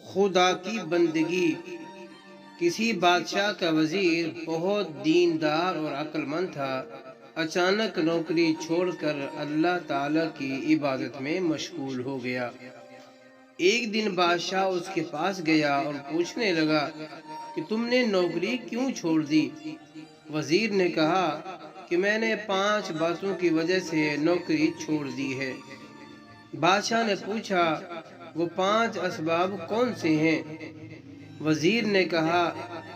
خدا کی بندگی۔ کسی بادشاہ کا وزیر بہت دیندار اور عقل مند تھا۔ اچانک نوکری چھوڑ کر اللہ تعالیٰ کی عبادت میں مشغول ہو گیا۔ ایک دن بادشاہ اس کے پاس گیا اور پوچھنے لگا کہ تم نے نوکری کیوں چھوڑ دی؟ وزیر نے کہا کہ میں نے 5 باتوں کی وجہ سے نوکری چھوڑ دی ہے۔ بادشاہ نے پوچھا وہ 5 اسباب کون سے ہیں؟ وزیر نے کہا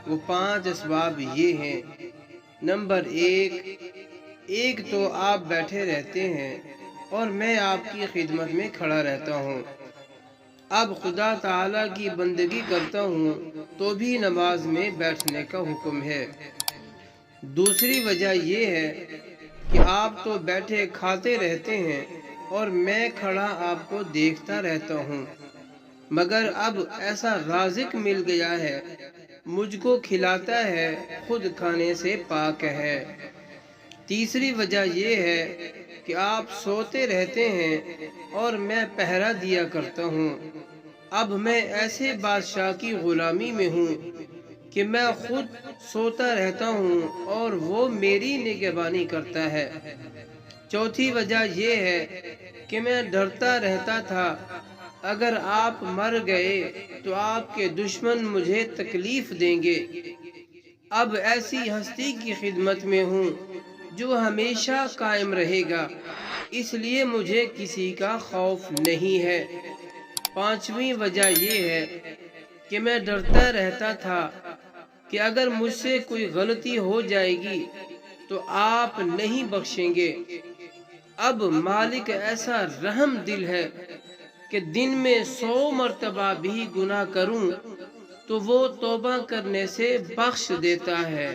وہ 5 اسباب یہ ہیں۔ نمبر 1 تو آپ بیٹھے رہتے ہیں اور میں آپ کی خدمت میں کھڑا رہتا ہوں۔ اب خدا تعالیٰ کی بندگی کرتا ہوں تو بھی نماز میں بیٹھنے کا حکم ہے۔ دوسری وجہ یہ ہے کہ آپ تو بیٹھے کھاتے رہتے ہیں اور میں کھڑا آپ کو دیکھتا رہتا ہوں، مگر اب ایسا رازق مل گیا ہے، مجھ کو کھلاتا ہے، خود کھانے سے پاک ہے۔ تیسری وجہ یہ ہے کہ آپ سوتے رہتے ہیں اور میں پہرا دیا کرتا ہوں۔ اب میں ایسے بادشاہ کی غلامی میں ہوں کہ میں خود سوتا رہتا ہوں اور وہ میری نگہبانی کرتا ہے۔ چوتھی وجہ یہ ہے کہ میں ڈرتا رہتا تھا اگر آپ مر گئے تو آپ کے دشمن مجھے تکلیف دیں گے۔ اب ایسی ہستی کی خدمت میں ہوں جو ہمیشہ قائم رہے گا، اس لیے مجھے کسی کا خوف نہیں ہے۔ پانچویں وجہ یہ ہے کہ میں ڈرتا رہتا تھا کہ اگر مجھ سے کوئی غلطی ہو جائے گی تو آپ نہیں بخشیں گے۔ اب مالک ایسا رحم دل ہے کہ دن میں 100 مرتبہ بھی گناہ کروں تو وہ توبہ کرنے سے بخش دیتا ہے۔